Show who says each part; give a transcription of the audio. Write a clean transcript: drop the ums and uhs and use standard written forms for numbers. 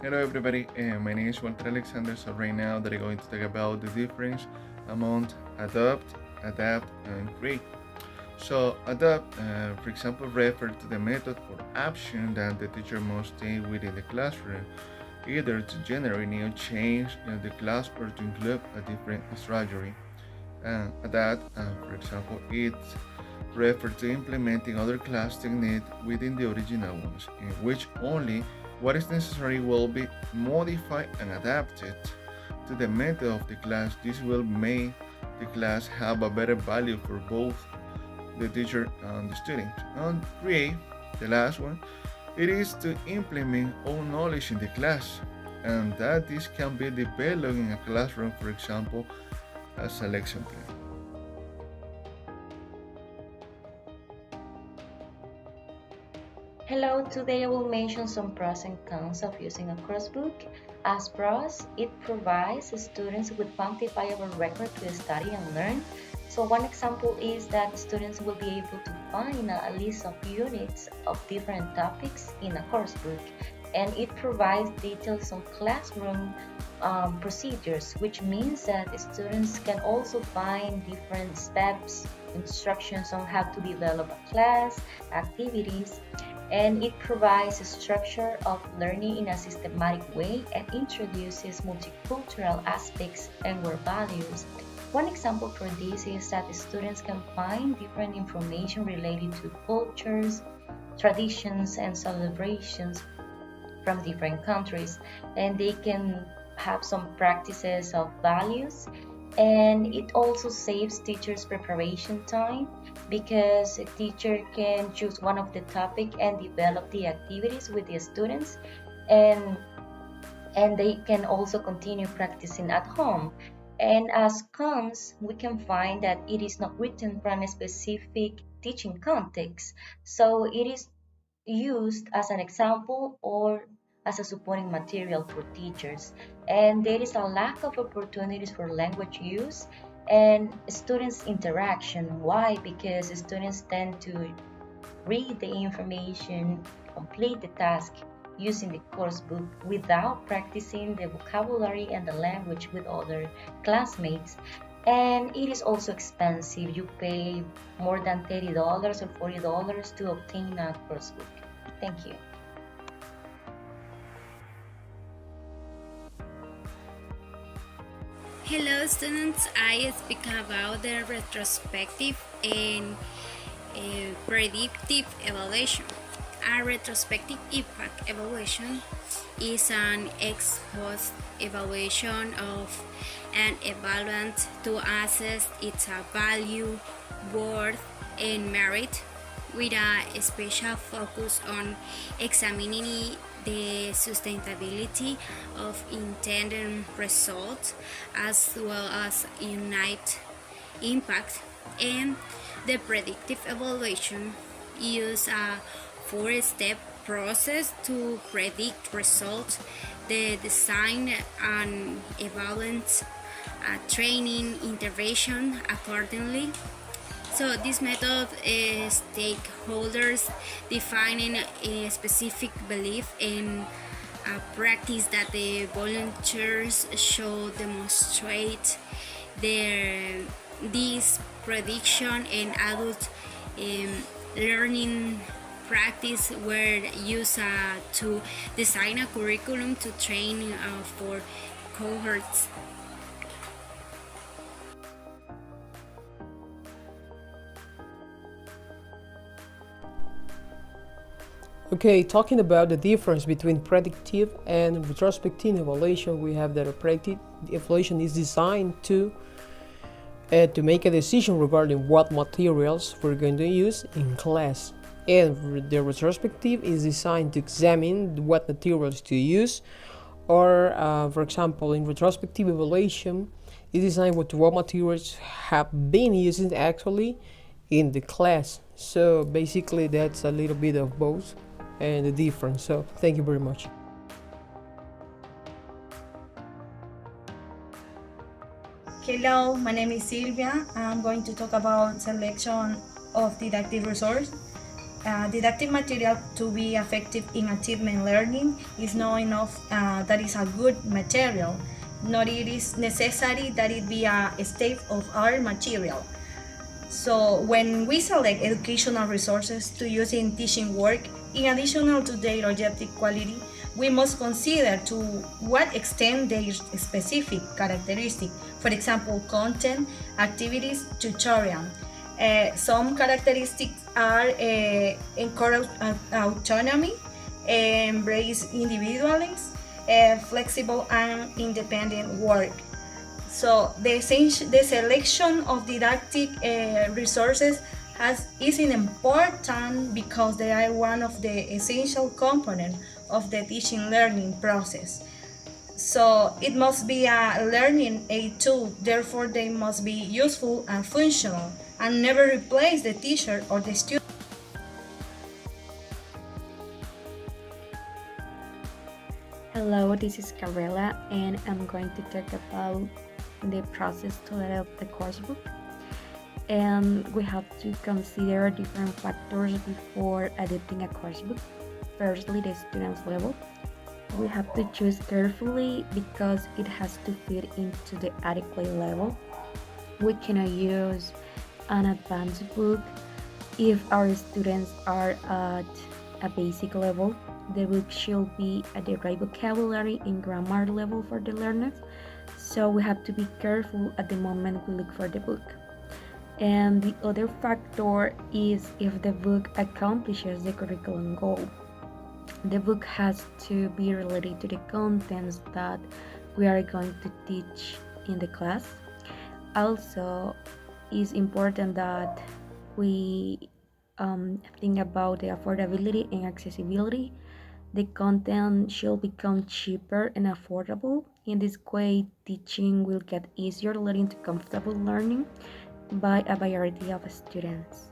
Speaker 1: Hello everybody, my name is Walter Alexander. So right now that I'm going to talk about the difference among adopt, adapt, and create. So adapt, for example, refer to the method or action that the teacher must take within the classroom, either to generate new change in the class or to include a different strategy. Adapt, for example, it refer to implementing other class techniques within the original ones, in which only what is necessary will be modified and adapted to the method of the class. This will make the class have a better value for both the teacher and the student. And create, the last one, it is to implement own knowledge in the class, and that this can be developed in a classroom, for example, as a lesson plan.
Speaker 2: Hello, today I will mention some pros and cons of using a coursebook. As pros, it provides students with quantifiable record to study and learn. So one example is that students will be able to find a list of units of different topics in a coursebook, and it provides details on classroom procedures, which means that students can also find different steps, instructions on how to develop a class, activities, and it provides a structure of learning in a systematic way and introduces multicultural aspects and core values. One example for this is that students can find different information related to cultures, traditions, and celebrations from different countries, and they can have some practices of values, and it also saves teachers preparation time because a teacher can choose one of the topic and develop the activities with the students, and they can also continue practicing at home. And as cons, we can find that it is not written from a specific teaching context, so it is used as an example or as a supporting material for teachers. And there is a lack of opportunities for language use and students' interaction. Why? Because students tend to read the information, complete the task using the course book without practicing the vocabulary and the language with other classmates. And it is also expensive. You pay more than $30 or $40 to obtain a course book. Thank you.
Speaker 3: Hello students, I speak about the retrospective and predictive evaluation. A retrospective impact evaluation is an ex post evaluation of an evaluant to assess its value, worth, and merit, with a special focus on examining the sustainability of intended results as well as unite impact. And the predictive evaluation use a four-step process to predict results. The design and evaluate training intervention accordingly. So this method is stakeholders defining a specific belief in a practice that the volunteers should demonstrate their this prediction and adult learning practice were used to design a curriculum to train for cohorts.
Speaker 4: Okay, talking about the difference between predictive and retrospective evaluation, we have that a predictive evaluation is designed to make a decision regarding what materials we're going to use in class, and the retrospective is designed to examine what materials to use, or for example, in retrospective evaluation, is designed what materials have been used actually in the class. So basically, that's a little bit of both and the difference. So thank you very much.
Speaker 5: Hello, my name is Silvia. I'm going to talk about selection of didactic resource. didactic material to be effective in achievement learning is not enough that is a good material, nor it is necessary that it be a state of art material. So when we select educational resources to use in teaching work, in addition to their objective quality, we must consider to what extent their specific characteristic, for example, content, activities, tutorial. Some characteristics are encourage autonomy, embrace individualism, flexible and independent work. So the selection of didactic resources is important because they are one of the essential components of the teaching learning process. So it must be a learning aid tool, therefore they must be useful and functional and never replace the teacher or the student.
Speaker 6: Hello, this is Carela, and I'm going to talk about the process to develop the coursebook. And we have to consider different factors before adopting a coursebook. Firstly, the student's level. We have to choose carefully because it has to fit into the adequate level. We cannot use an advanced book if our students are at a basic level. The book should be at the right vocabulary and grammar level for the learners, so we have to be careful at the moment we look for the book. And the other factor is if the book accomplishes the curriculum goal. The book has to be related to the contents that we are going to teach in the class. Also, it's important that we think about the affordability and accessibility. The content should become cheaper and affordable. In this way, teaching will get easier, leading to comfortable learning by a variety of students.